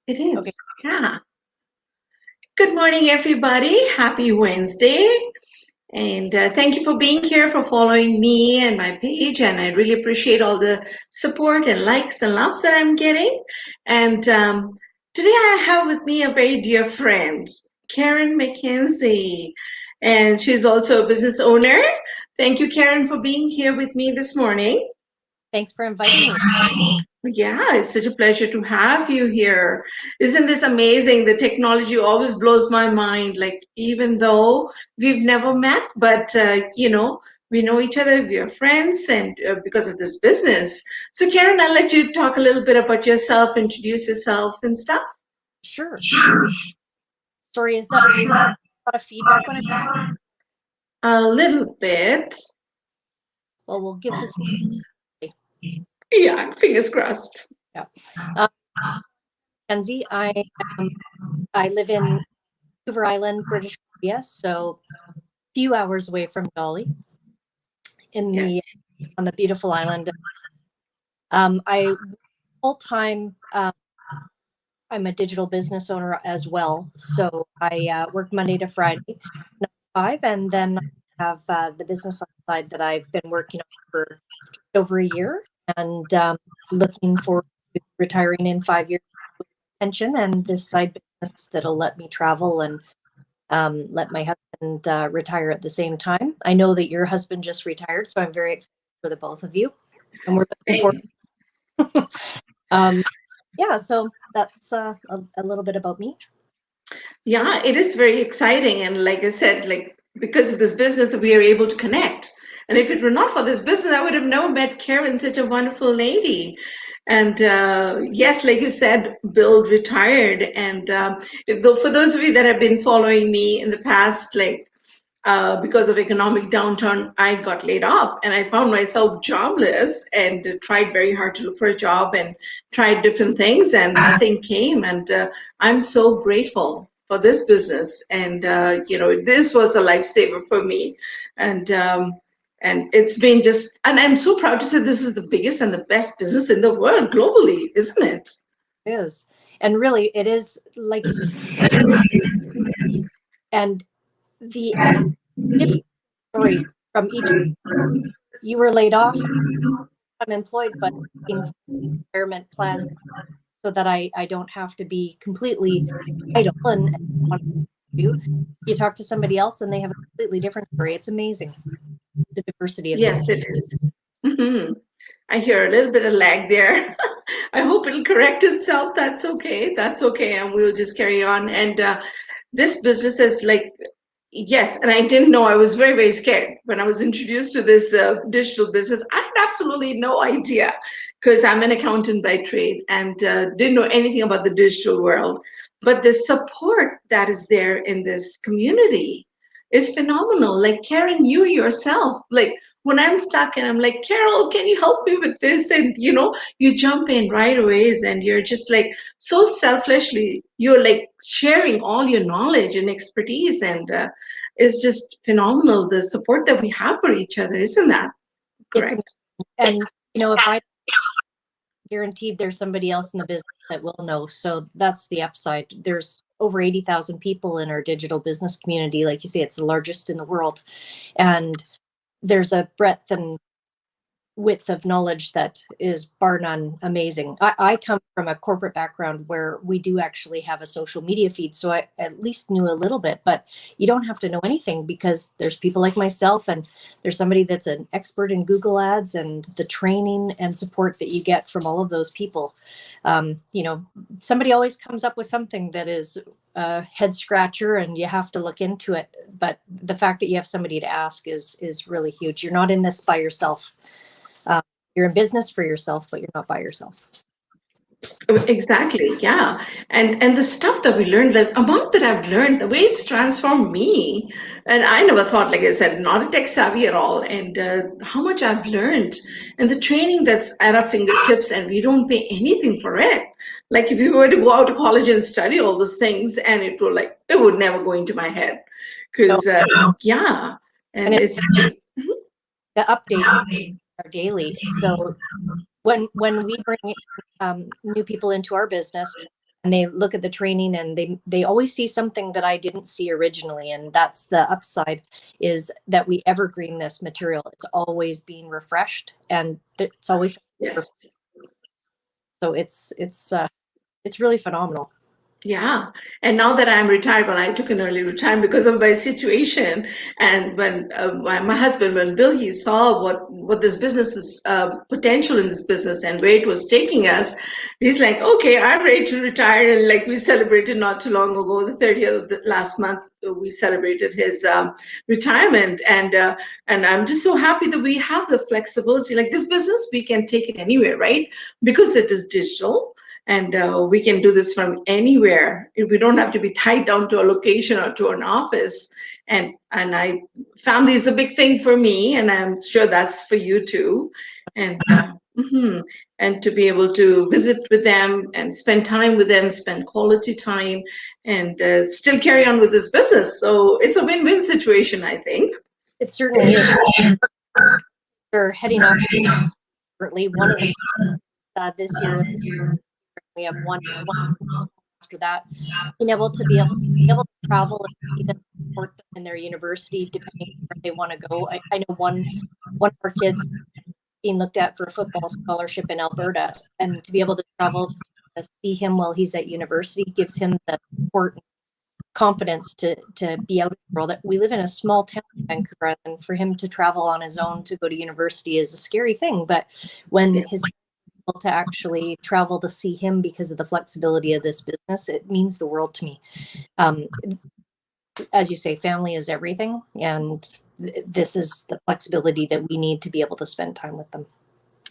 It Okay. is. Yeah. Good morning, everybody. Happy Wednesday. And thank you for being here, for following me and my page. And I really appreciate all the support and likes and loves that I'm getting. And today I have with me a very dear friend, Karen McKenzie. And she's also a business owner. Thank you, Karen, for being here with me this morning. Thanks for inviting me. Yeah, it's such a pleasure to have you here. Isn't this amazing? The technology always blows my mind. Like, even though we've never met, but we know each other, we are friends, and because of this business. So, Karen, I'll let you talk a little bit about yourself, introduce yourself, and stuff. Sure. Story is that a lot of feedback when A little bit. we'll give this. Yeah, fingers crossed. Yeah. Um, Kenzie, um, I live in Vancouver Island, British Columbia, so a few hours away from Dolly in the Yes. on the beautiful island. I full time. I'm a digital business owner as well, so I work Monday to Friday, 9 to 5, and then I have the business on the side that I've been working on for just over a year, and looking forward to retiring in 5 years with pension and this side business that'll let me travel and let my husband retire at the same time. I know that your husband just retired, so I'm very excited for the both of you, and we're looking forward. Um, yeah, so that's a little bit about me. Yeah, it is very exciting. And like I said, like because of this business, we are able to connect. And if it were not for this business, I would have never met Karen, such a wonderful lady. And yes, like you said, Bill retired. And though for those of you that have been following me in the past, like because of economic downturn, I got laid off and I found myself jobless and tried very hard to look for a job and tried different things and nothing came. And I'm so grateful for this business. And, this was a lifesaver for me. And, and it's been just, and I'm so proud to say this is the biggest and the best business in the world globally, isn't it? Is. And really, it is like you said, and the different stories from each. You were laid off, I'm employed, but in retirement plan so that I don't have to be completely idle and want to do. You talk to somebody else and they have a completely different story. It's amazing the diversity of people. Yes, it is. Mhm. I hear a little bit of lag there. I hope it'll correct itself. That's okay. That's okay. And we'll just carry on. And this business is like, yes, and I didn't know. I was very, very scared when I was introduced to this digital business. I had absolutely no idea because I'm an accountant by trade and didn't know anything about the digital world. But the support that is there in this community is phenomenal. Like Karen, you yourself, like when I'm stuck and I'm like, Carol, can you help me with this? And you jump in right away and you're just like so selfishly, you're like sharing all your knowledge and expertise. And it's just phenomenal the support that we have for each other, isn't that It's amazing. correct? And if I guaranteed there's somebody else in the business that will know. So that's the upside. There's over 80,000 people in our digital business community. Like you say, it's the largest in the world. And there's a breadth and width of knowledge that is bar none amazing. I come from a corporate background where we do actually have a social media feed, so I at least knew a little bit, but you don't have to know anything because there's people like myself and there's somebody that's an expert in Google ads and the training and support that you get from all of those people. Somebody always comes up with something that is a head scratcher and you have to look into it. But the fact that you have somebody to ask is really huge. You're not in this by yourself. You're in business for yourself, but you're not by yourself. Exactly, yeah. And the stuff that we learned, the amount that I've learned, the way it's transformed me, and I never thought, like I said, not a tech savvy at all, and how much I've learned, and the training that's at our fingertips, and we don't pay anything for it. Like if you were to go out to college and study all those things, and it would never go into my head, No, because yeah, and and it's the updates are daily. So when we bring new people into our business, and they look at the training, and they always see something that I didn't see originally. And that's the upside, is that we evergreen this material. It's always being refreshed, and it's always, Yes. so it's really phenomenal. Yeah. And now that I'm retired, well, I took an early retirement because of my situation. And when my husband, when Bill, he saw what this business is, potential in this business and where it was taking us, he's like, okay, I'm ready to retire. And like we celebrated not too long ago, the 30th of the last month, we celebrated his retirement. And I'm just so happy that we have the flexibility. Like this business, we can take it anywhere, right? Because it is digital, and we can do this from anywhere. We don't have to be tied down to a location or to an office. And family is a big thing for me, and I'm sure that's for you too. And mhm. And to be able to visit with them and spend time with them, spend quality time, and still carry on with this business. So it's a win-win situation, I think. It certainly is. We're heading off currently. One of the this year, we have one after that, being able to travel and see them, support them in their university, depending on where they want to go. I know one of our kids being looked at for a football scholarship in Alberta, and to be able to travel to see him while he's at university gives him the support, confidence to be out in the world. We live in a small town in Vancouver, and for him to travel on his own to go to university is a scary thing. But when his to actually travel to see him because of the flexibility of this business, it means the world to me. As you say, family is everything, and this is the flexibility that we need to be able to spend time with them.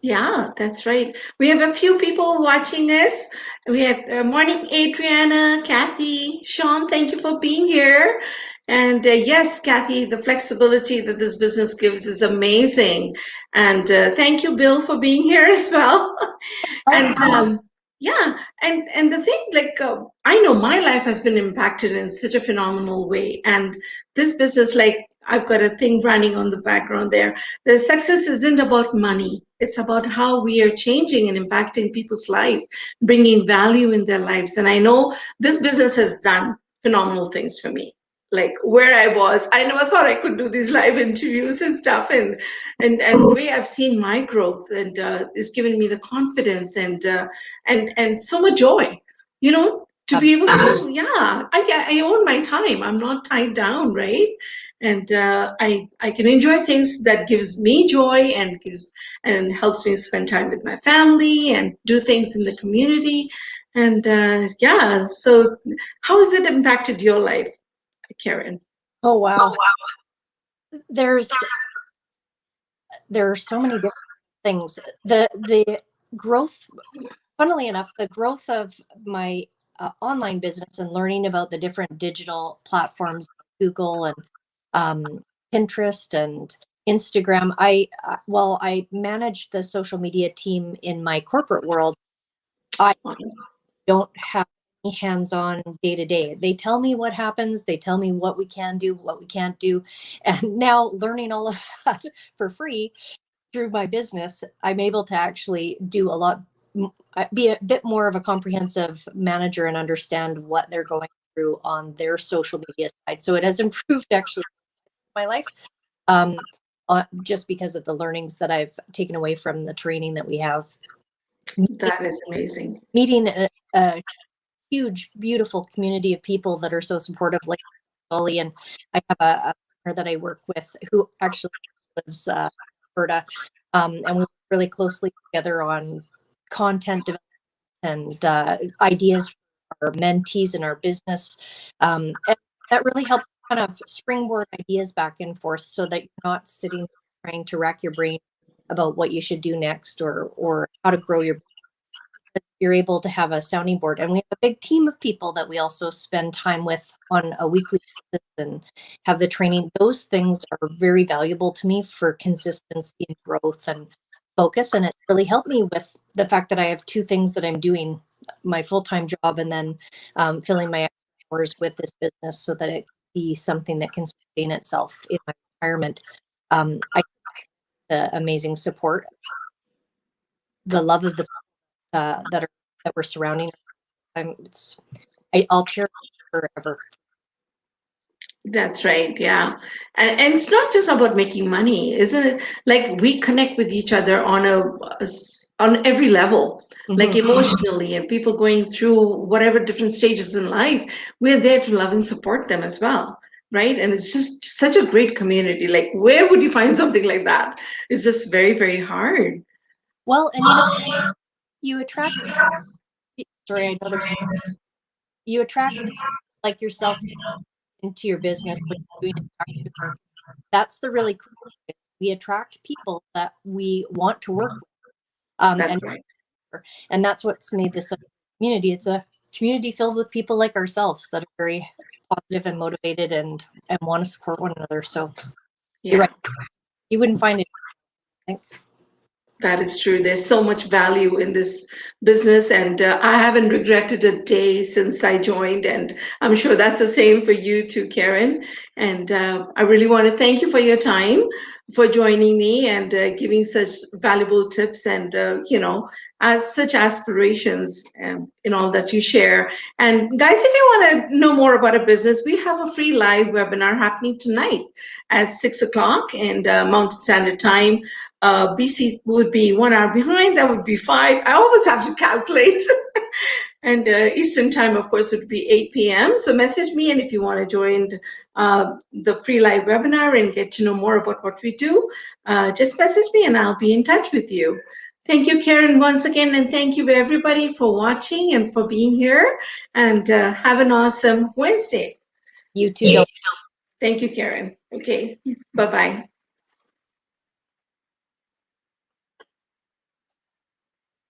Yeah, that's right. We have a few people watching us. We have morning, Adriana, Kathy, Sean. Thank you for being here. And yes, Kathy, the flexibility that this business gives is amazing. And thank you, Bill, for being here as well. And yeah, and the thing, like I know my life has been impacted in such a phenomenal way, and this business, like I've got a thing running on the background there. The success isn't about money; it's about how we are changing and impacting people's life, bringing value in their lives. And I know this business has done phenomenal things for me. Like where I was, I never thought I could do these live interviews and stuff, and the way I've seen my growth, and it's given me the confidence and so much joy, to be able to, yeah, I own my time. I'm not tied down, right? And I can enjoy things that gives me joy and helps me spend time with my family and do things in the community. And yeah, so how has it impacted your life, Karen? Oh wow, there are so many different things. The growth, funnily enough, the growth of my online business and learning about the different digital platforms, Google and Pinterest and Instagram. While I manage the social media team in my corporate world, I don't have any hands-on day to day. They tell me what happens. They tell me what we can do, what we can't do. And now learning all of that for free through my business, I'm able to actually do a lot, be a bit more of a comprehensive manager and understand what they're going through on their social media side. So it has improved actually my life, just because of the learnings that I've taken away from the training that we have. That is amazing. Meeting a huge, beautiful community of people that are so supportive, like Dolly. And I have a partner that I work with who actually lives in Alberta, and we work really closely together on content development and ideas for our mentees in our business. And that really helps kind of springboard ideas back and forth, so that you're not sitting trying to rack your brain about what you should do next or how to grow your business. You're able to have a sounding board. And we have a big team of people that we also spend time with on a weekly basis and have the training. Those things are very valuable to me for consistency and growth and focus. And it really helped me with the fact that I have two things that I'm doing, my full-time job and then filling my hours with this business, so that it can be something that can sustain itself in my retirement. I the amazing support, the love of the that we're surrounding. I'll cherish it forever. That's right. Yeah. And it's not just about making money, isn't it? Like we connect with each other on on every level, like Mm-hmm. emotionally, and people going through whatever different stages in life, we're there to love and support them as well. Right. And it's just such a great community. Like, where would you find something like that? It's just very, very hard. Well, and you attract. Sorry, I know you attract like yourself into your business when you're doing it. That's the really cool thing. We attract people that we want to work with. That's right. And that's what's made this a community. It's a community filled with people like ourselves that are very positive and motivated and want to support one another. So you're Yeah. right. You wouldn't find it. I think. That is true. There's so much value in this business, and I haven't regretted a day since I joined. And I'm sure that's the same for you too, Karen. And I really want to thank you for your time, for joining me and giving such valuable tips and, as such aspirations in all that you share. And guys, if you want to know more about a business, we have a free live webinar happening tonight at 6 o'clock and Mountain Standard Time. BC would be 1 hour behind. That would be 5. I always have to calculate. And Eastern time, of course, would be 8 p.m. So message me, and if you want to join the free live webinar and get to know more about what we do, just message me, and I'll be in touch with you. Thank you, Karen, once again, and thank you everybody for watching and for being here. And have an awesome Wednesday. You too don't. Thank you, Karen. Okay, bye bye.